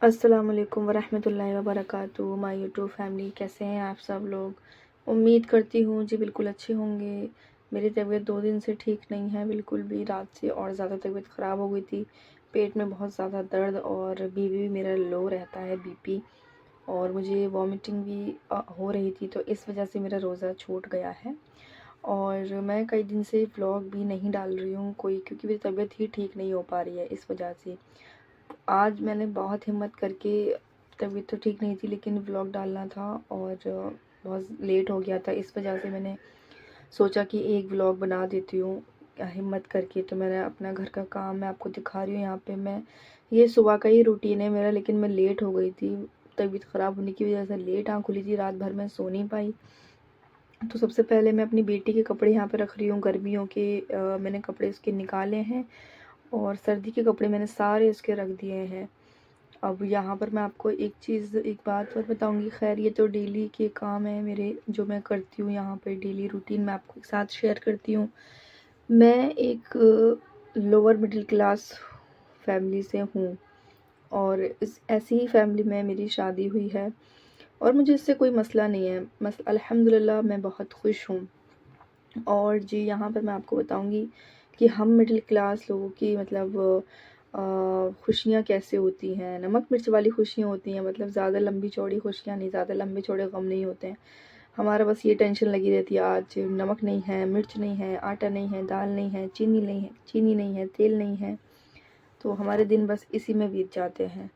अस्सलामुअलैकुम वरहमतुल्लाहि वबरकातुहू। My YouTube family, कैसे हैं आप सब लोग। उम्मीद करती हूँ जी बिल्कुल अच्छे होंगे। मेरी तबीयत 2 दिन से ठीक नहीं है बिल्कुल भी, रात से और ज़्यादा तबीयत ख़राब हो गई थी। पेट में बहुत ज़्यादा दर्द और बीपी भी मेरा लो रहता है, बीपी। और मुझे वॉमिटिंग भी हो रही थी, तो इस वजह से मेरा रोज़ा छूट गया है। और मैं कई दिन से व्लॉग भी नहीं डाल रही हूँ कोई, क्योंकि मेरी तबीयत ही ठीक नहीं हो पा रही है इस वजह से। आज मैंने बहुत हिम्मत करके, तबीयत तो ठीक नहीं थी लेकिन व्लॉग डालना था और बहुत लेट हो गया था, इस वजह से मैंने सोचा कि एक व्लॉग बना देती हूँ हिम्मत करके। तो मैंने अपना घर का काम मैं आपको दिखा रही हूँ यहाँ पे। मैं ये सुबह का ही रूटीन है मेरा, लेकिन मैं लेट हो गई थी, तबीयत ख़राब होने की वजह से लेट आँख खुली थी, रात भर मैं सो नहीं पाई। तो सबसे पहले मैं अपनी बेटी के कपड़े यहाँ पे रख रही हूँ, गर्मियों के मैंने कपड़े उसके निकाले हैं और सर्दी के कपड़े मैंने सारे उसके रख दिए हैं। अब यहाँ पर मैं आपको एक बात और बताऊँगी। खैर, ये तो डेली के काम है मेरे, जो मैं करती हूँ यहाँ पे डेली रूटीन मैं आपको साथ शेयर करती हूँ। मैं एक लोअर मिडिल क्लास फैमिली से हूँ और इस ऐसी ही फैमिली में मेरी शादी हुई है और मुझे इससे कोई मसला नहीं है। अल्हम्दुलिल्लाह मैं बहुत खुश हूँ। और जी यहाँ पर मैं आपको बताऊँगी कि हम मिडिल क्लास लोगों की मतलब खुशियाँ कैसे होती हैं। नमक मिर्च वाली खुशियाँ होती हैं, मतलब ज़्यादा लंबी चौड़ी खुशियाँ नहीं, ज़्यादा लंबे चौड़े गम नहीं होते हैं। हमारा बस ये टेंशन लगी रहती है, आज नमक नहीं है, मिर्च नहीं है, आटा नहीं है, दाल नहीं है, चीनी नहीं है, तेल नहीं है। तो हमारे दिन बस इसी में बीत जाते हैं।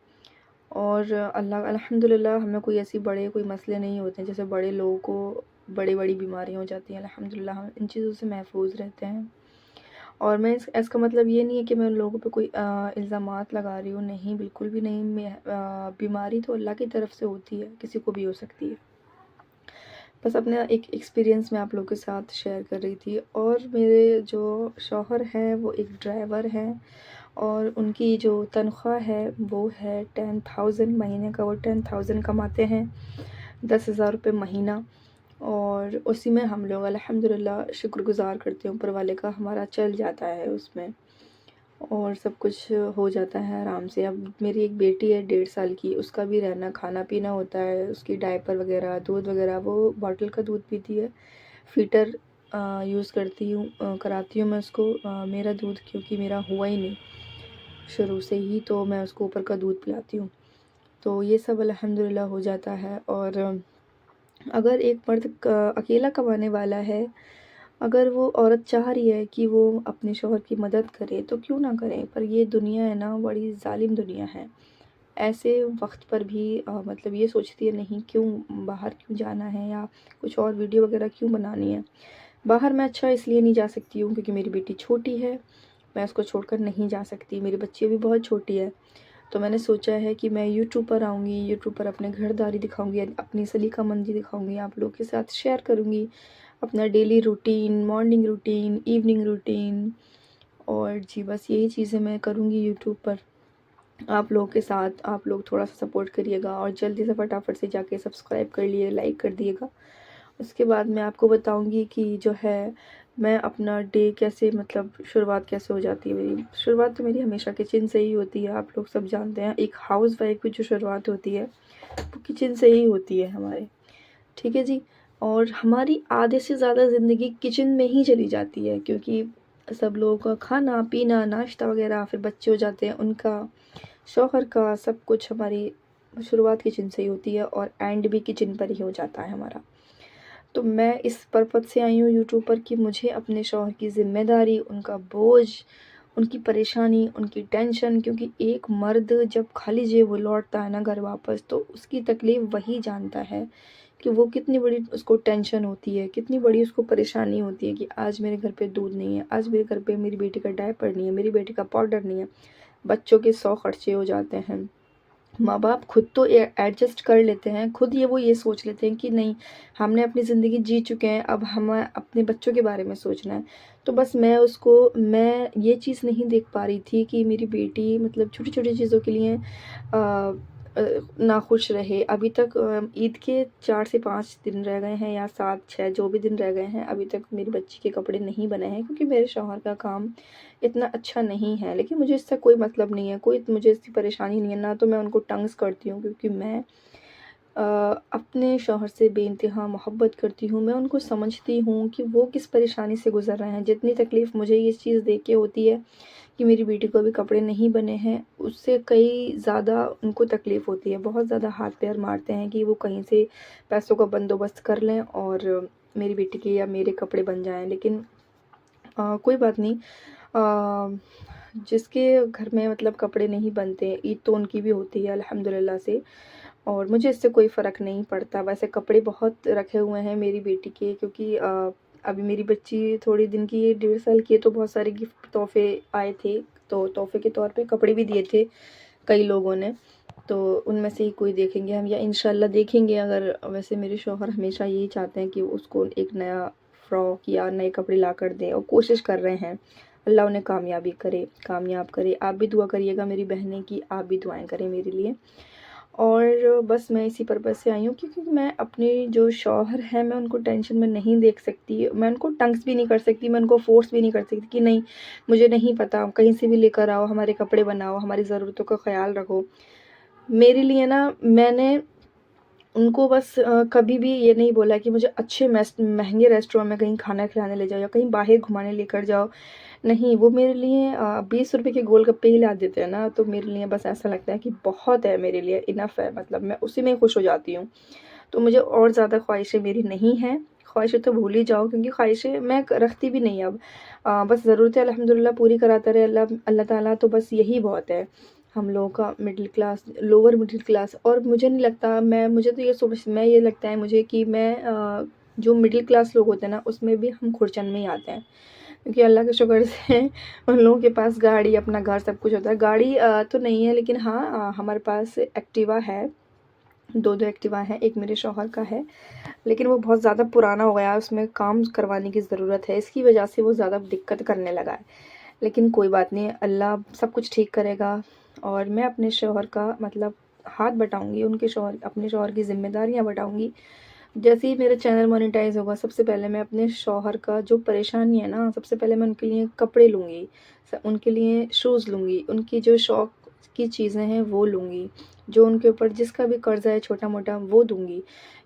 और अल्हम्दुलिल्लाह हमें कोई ऐसी बड़े कोई मसले नहीं होते हैं, जैसे बड़े लोगों को बड़ी-बड़ी बीमारियाँ हो जाती हैं। अल्हम्दुलिल्लाह हम इन चीज़ों से महफूज़ रहते हैं। और मैं इसका मतलब ये नहीं है कि मैं उन लोगों पे कोई इल्ज़ामात लगा रही हूँ, नहीं, बिल्कुल भी नहीं। बीमारी तो अल्लाह की तरफ से होती है, किसी को भी हो सकती है। बस अपना एक एक्सपीरियंस मैं आप लोगों के साथ शेयर कर रही थी। और मेरे जो शौहर हैं वो एक ड्राइवर हैं और उनकी जो तनख्वाह है वो है 10,000 महीने का। वो 10,000 कमाते हैं, 10,000 रुपये महीना। और उसी में हम लोग अल्हम्दुलिल्लाह शुक्रगुज़ार करते हैं ऊपर वाले का, हमारा चल जाता है उसमें और सब कुछ हो जाता है आराम से। अब मेरी एक बेटी है 1.5 साल की, उसका भी रहना खाना पीना होता है, उसकी डायपर वगैरह, दूध वगैरह, वो बॉटल का दूध पीती है। फ़ीटर यूज़ करती हूँ, कराती हूँ मैं उसको मेरा दूध, क्योंकि मेरा हुआ ही नहीं शुरू से ही, तो मैं उसको ऊपर का दूध पिलाती हूँ। तो ये सब अल्हम्दुलिल्लाह हो जाता है। और अगर एक मर्द अकेला कमाने वाला है, अगर वो औरत चाह रही है कि वो अपने शौहर की मदद करे तो क्यों ना करें। पर ये दुनिया है ना, बड़ी ज़ालिम दुनिया है। ऐसे वक्त पर भी मतलब ये सोचती है, नहीं क्यों बाहर क्यों जाना है या कुछ और वीडियो वगैरह क्यों बनानी है। बाहर मैं अच्छा इसलिए नहीं जा सकती हूँ क्योंकि मेरी बेटी छोटी है, मैं उसको छोड़कर नहीं जा सकती। मेरी बच्ची भी बहुत छोटी है। तो मैंने सोचा है कि मैं यूट्यूब पर आऊँगी, यूट्यूब पर अपने घरदारी दिखाऊँगी, अपनी सलीका मंदी दिखाऊँगी, आप लोगों के साथ शेयर करूँगी अपना daily routine, morning routine, evening routine. और जी बस यही चीज़ें मैं करूँगी यूट्यूब पर आप लोगों के साथ। आप लोग थोड़ा सा सपोर्ट करिएगा और जल्दी से फटाफट से जाके सब्सक्राइब कर लिए, लाइक कर दिएगा। उसके बाद मैं आपको बताऊँगी कि जो है मैं अपना डे कैसे, मतलब शुरुआत कैसे हो जाती है मेरी। शुरुआत तो मेरी हमेशा किचन से ही होती है, आप लोग सब जानते हैं। एक हाउसवाइफ की जो शुरुआत होती है वो किचन से ही होती है हमारे, ठीक है जी। और हमारी आधे से ज़्यादा ज़िंदगी किचन में ही चली जाती है, क्योंकि सब लोगों का खाना पीना, नाश्ता वगैरह, फिर बच्चे हो जाते हैं उनका, शौहर का, सब कुछ हमारी शुरुआत किचन से ही होती है और एंड भी किचन पर ही हो जाता है हमारा। तो मैं इस पर्पज़ से आई हूँ यूट्यूब पर कि मुझे अपने शौहर की ज़िम्मेदारी, उनका बोझ, उनकी परेशानी, उनकी टेंशन, क्योंकि एक मर्द जब खाली जेब वो लौटता है ना घर वापस, तो उसकी तकलीफ़ वही जानता है कि वो कितनी बड़ी उसको टेंशन होती है, कितनी बड़ी उसको परेशानी होती है कि आज मेरे घर पे दूध नहीं है, आज मेरे घर पे मेरी बेटी का डायपर नहीं है, मेरी बेटी का पाउडर नहीं है, बच्चों के 100 खर्चे हो जाते हैं। माँ-बाप खुद तो एडजस्ट कर लेते हैं, खुद वो ये सोच लेते हैं कि नहीं, हमने अपनी ज़िंदगी जी चुके हैं, अब हमें अपने बच्चों के बारे में सोचना है। तो बस मैं ये चीज़ नहीं देख पा रही थी कि मेरी बेटी मतलब छोटी-छोटी चीज़ों के लिए नाखुश रहे। अभी तक ईद के 4 से 5 दिन रह गए हैं या 7-6 जो भी दिन रह गए हैं, अभी तक मेरी बच्ची के कपड़े नहीं बने हैं, क्योंकि मेरे शौहर का काम इतना अच्छा नहीं है। लेकिन मुझे इससे कोई मतलब नहीं है, कोई मुझे इसकी परेशानी नहीं है, ना तो मैं उनको तंग करती हूँ, क्योंकि मैं अपने शौहर से बेइंतहा मोहब्बत करती हूँ। मैं उनको समझती हूँ कि वो किस परेशानी से गुज़र रहे हैं। जितनी तकलीफ़ मुझे ये चीज़ देख के होती है कि मेरी बेटी को अभी कपड़े नहीं बने हैं, उससे कई ज़्यादा उनको तकलीफ़ होती है। बहुत ज़्यादा हाथ पैर मारते हैं कि वो कहीं से पैसों का बंदोबस्त कर लें और मेरी बेटी के या मेरे कपड़े बन जाएँ। लेकिन कोई बात नहीं। जिसके घर में मतलब कपड़े नहीं बनते, ईद तो उनकी भी होती है अल्हम्दुलिल्लाह से, और मुझे इससे कोई फ़र्क नहीं पड़ता। वैसे कपड़े बहुत रखे हुए हैं मेरी बेटी के, क्योंकि अभी मेरी बच्ची थोड़े दिन की है, 1.5 साल की है, तो बहुत सारे गिफ्ट तोहफ़े आए थे, तो तोहफ़े के तौर पे कपड़े भी दिए थे कई लोगों ने। तो उनमें से ही कोई देखेंगे हम, या इंशाल्लाह देखेंगे। अगर वैसे मेरे शौहर हमेशा यही चाहते हैं कि उसको एक नया फ़्रॉक या नए कपड़े ला कर दें, और कोशिश कर रहे हैं। अल्लाह उन्हें कामयाब करे। आप भी दुआ करिएगा मेरी बहनें, कि आप भी दुआएँ करें मेरे लिए। और बस मैं इसी पर्पज़ से आई हूँ, क्योंकि मैं अपने जो शौहर हैं, मैं उनको टेंशन में नहीं देख सकती। मैं उनको तंग भी नहीं कर सकती, मैं उनको फ़ोर्स भी नहीं कर सकती कि नहीं, मुझे नहीं पता, कहीं से भी लेकर आओ, हमारे कपड़े बनाओ, हमारी ज़रूरतों का ख़्याल रखो। मेरे लिए ना, मैंने उनको बस कभी भी ये नहीं बोला कि मुझे अच्छे महँगे रेस्टोरेंट में कहीं खाना खिलाने ले जाओ या कहीं बाहर घुमाने लेकर जाओ। नहीं, वो मेरे लिए 20 रुपए के गोलगप्पे ही ला देते हैं ना, तो मेरे लिए बस ऐसा लगता है कि बहुत है मेरे लिए, इनफ़ है, मतलब मैं उसी में खुश हो जाती हूँ। तो मुझे और ज़्यादा ख़्वाहिशें मेरी नहीं हैं। ख़्वाहिशें तो भूल ही जाओ, क्योंकि ख़्वाहिशें मैं रखती भी नहीं अब। बस ज़रूरतें अल्हम्दुलिल्लाह पूरी कराता रहे अल्लाह अल्लाह ताला, तो बस यही बहुत है। हम लोगों का middle class, lower middle class, और मुझे नहीं लगता, मुझे तो ये लगता है मुझे कि मैं जो मिडिल क्लास लोग होते हैं ना, उसमें भी हम खुरचन में ही आते हैं। क्योंकि अल्लाह के शुक्र से उन लोगों के पास गाड़ी, अपना घर, सब कुछ होता है। गाड़ी तो नहीं है, लेकिन हाँ, हमारे पास एक्टिवा है। 2-2 एक्टिवा हैं, एक मेरे शौहर का है, लेकिन वो बहुत ज़्यादा पुराना हो गया है, उसमें काम करवाने की ज़रूरत है, इसकी वजह से वो ज़्यादा दिक्कत करने लगा है। लेकिन कोई बात नहीं, अल्लाह सब कुछ ठीक करेगा, और मैं अपने शौहर का मतलब हाथ बटाऊँगी, अपने शौहर की ज़िम्मेदारियाँ बटाऊँगी। जैसे ही मेरा चैनल मोनेटाइज़ होगा, सबसे पहले मैं अपने शौहर का जो परेशानी है ना, सबसे पहले मैं उनके लिए कपड़े लूँगी, उनके लिए शूज़ लूँगी, उनकी जो शौक की चीज़ें हैं वो लूँगी, जो उनके ऊपर जिसका भी कर्ज़ा है छोटा-मोटा वो दूँगी।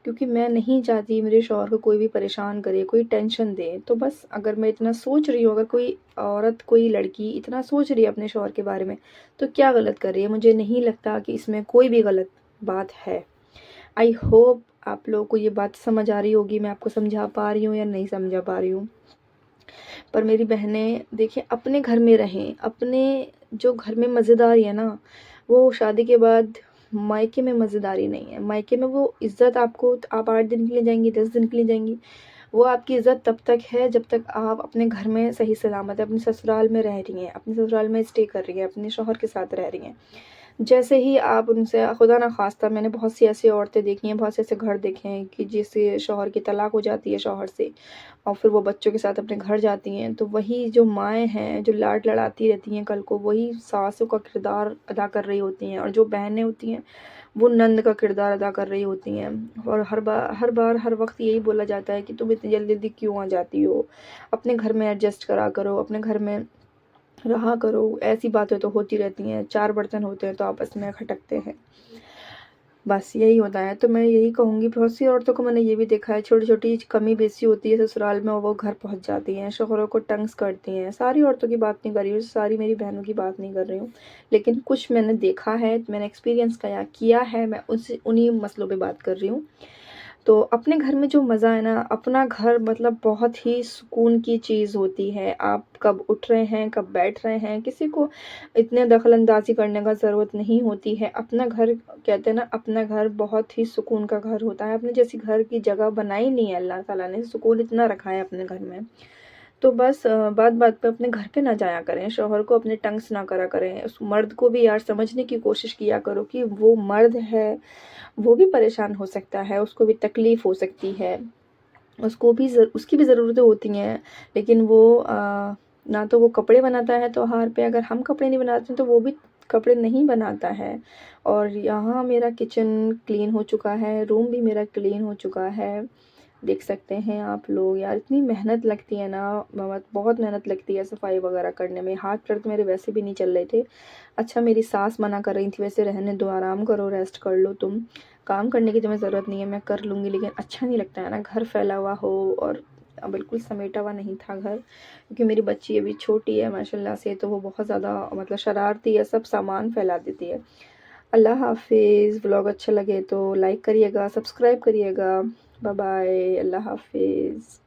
क्योंकि मैं नहीं चाहती मेरे शौहर को कोई भी परेशान करे, कोई टेंशन दे। तो बस अगर मैं इतना सोच रही हूँ, अगर कोई औरत, कोई लड़की इतना सोच रही है अपने शौहर के बारे में, तो क्या गलत कर रही है? मुझे नहीं लगता कि इसमें कोई भी गलत बात है। आई होप आप लोगों को ये बात समझ आ रही होगी, मैं आपको समझा पा रही हूँ या नहीं समझा पा रही हूँ। पर मेरी बहनें देखिए, अपने घर में रहें, अपने जो घर में मज़ेदारी है ना, वो शादी के बाद मायके में मज़ेदारी नहीं है। मायके में वो इज़्ज़त आपको, आप 8 दिन के लिए जाएँगी, 10 दिन के लिए जाएँगी, वो आपकी इज़्ज़त तब तक है जब तक आप अपने घर में सही सलामत है, अपने ससुराल में रह रही हैं, अपने ससुराल में स्टे कर रही हैं, अपने शौहर के साथ रह रही हैं। जैसे ही आप उनसे, खुदा ना ख़ास्ता, मैंने बहुत सी ऐसी औरतें देखी हैं, बहुत से ऐसे घर देखे हैं कि जिससे शौहर की तलाक हो जाती है शौहर से, और फिर वो बच्चों के साथ अपने घर जाती हैं, तो वही जो माएँ हैं, जो लाड लड़ाती रहती हैं, कल को वही सासों का किरदार अदा कर रही होती हैं, और जो बहनें होती हैं, वो नंद का किरदार अदा कर रही होती हैं। और हर वक़्त यही बोला जाता है कि तुम इतनी जल्दी-जल्दी क्यों आ जाती हो? अपने घर में एडजस्ट करा करो, अपने घर में रहा करो। ऐसी बातें तो होती रहती हैं, 4 बर्तन होते हैं तो आपस में खटकते हैं। बस यही होता है, तो मैं यही कहूँगी, बहुत सी औरतों को मैंने ये भी देखा है, छोटी-छोटी कमी-बेसी होती है ससुराल में और वो घर पहुँच जाती हैं, शौहरों को तंग करती हैं। सारी औरतों की बात नहीं कर रही हूँ, सारी मेरी बहनों की बात नहीं कर रही हूँ, लेकिन कुछ मैंने देखा है, मैंने एक्सपीरियंस किया है, मैं उन्हीं मसलों पे बात कर रही हूँ। तो अपने घर में जो मज़ा है ना, अपना घर मतलब बहुत ही सुकून की चीज़ होती है। आप कब उठ रहे हैं, कब बैठ रहे हैं, किसी को इतने दखल-अंदाज़ी करने का ज़रूरत नहीं होती है। अपना घर, कहते हैं ना, अपना घर बहुत ही सुकून का घर होता है। अपने जैसी घर की जगह बनाई नहीं है अल्लाह ताला ने, सुकून इतना रखा है अपने घर में। तो बस बात-बात पे अपने घर पे ना जाया करें, शौहर को अपने तंग ना करा करें। उस मर्द को भी यार समझने की कोशिश किया करो कि वो मर्द है, वो भी परेशान हो सकता है, उसको भी तकलीफ़ हो सकती है, उसकी भी ज़रूरतें होती हैं। लेकिन वो ना तो वो कपड़े बनाता है त्योहार पे, अगर हम कपड़े नहीं बनाते हैं तो वो भी कपड़े नहीं बनाता है। और यहाँ मेरा किचन क्लीन हो चुका है, रूम भी मेरा क्लीन हो चुका है, देख सकते हैं आप लोग। यार इतनी मेहनत लगती है ना, बहुत मेहनत लगती है सफाई वगैरह करने में। हाथ पैर तो मेरे वैसे भी नहीं चल रहे थे। अच्छा मेरी सास मना कर रही थी वैसे रहने दो, आराम करो, रेस्ट कर लो, तुम काम करने की तुम्हें ज़रूरत नहीं है, मैं कर लूँगी। लेकिन अच्छा नहीं लगता है ना घर फैला हुआ हो और बिल्कुल समेटा हुआ नहीं था घर, क्योंकि मेरी बच्ची अभी छोटी है माशाल्लाह से, तो वो बहुत ज़्यादा मतलब शरारती है, सब सामान फैला देती है। अल्लाह हाफिज़। व्लॉग अच्छा लगे तो लाइक करिएगा, सब्सक्राइब करिएगा। बाय बाय, अल्लाह हाफिज़।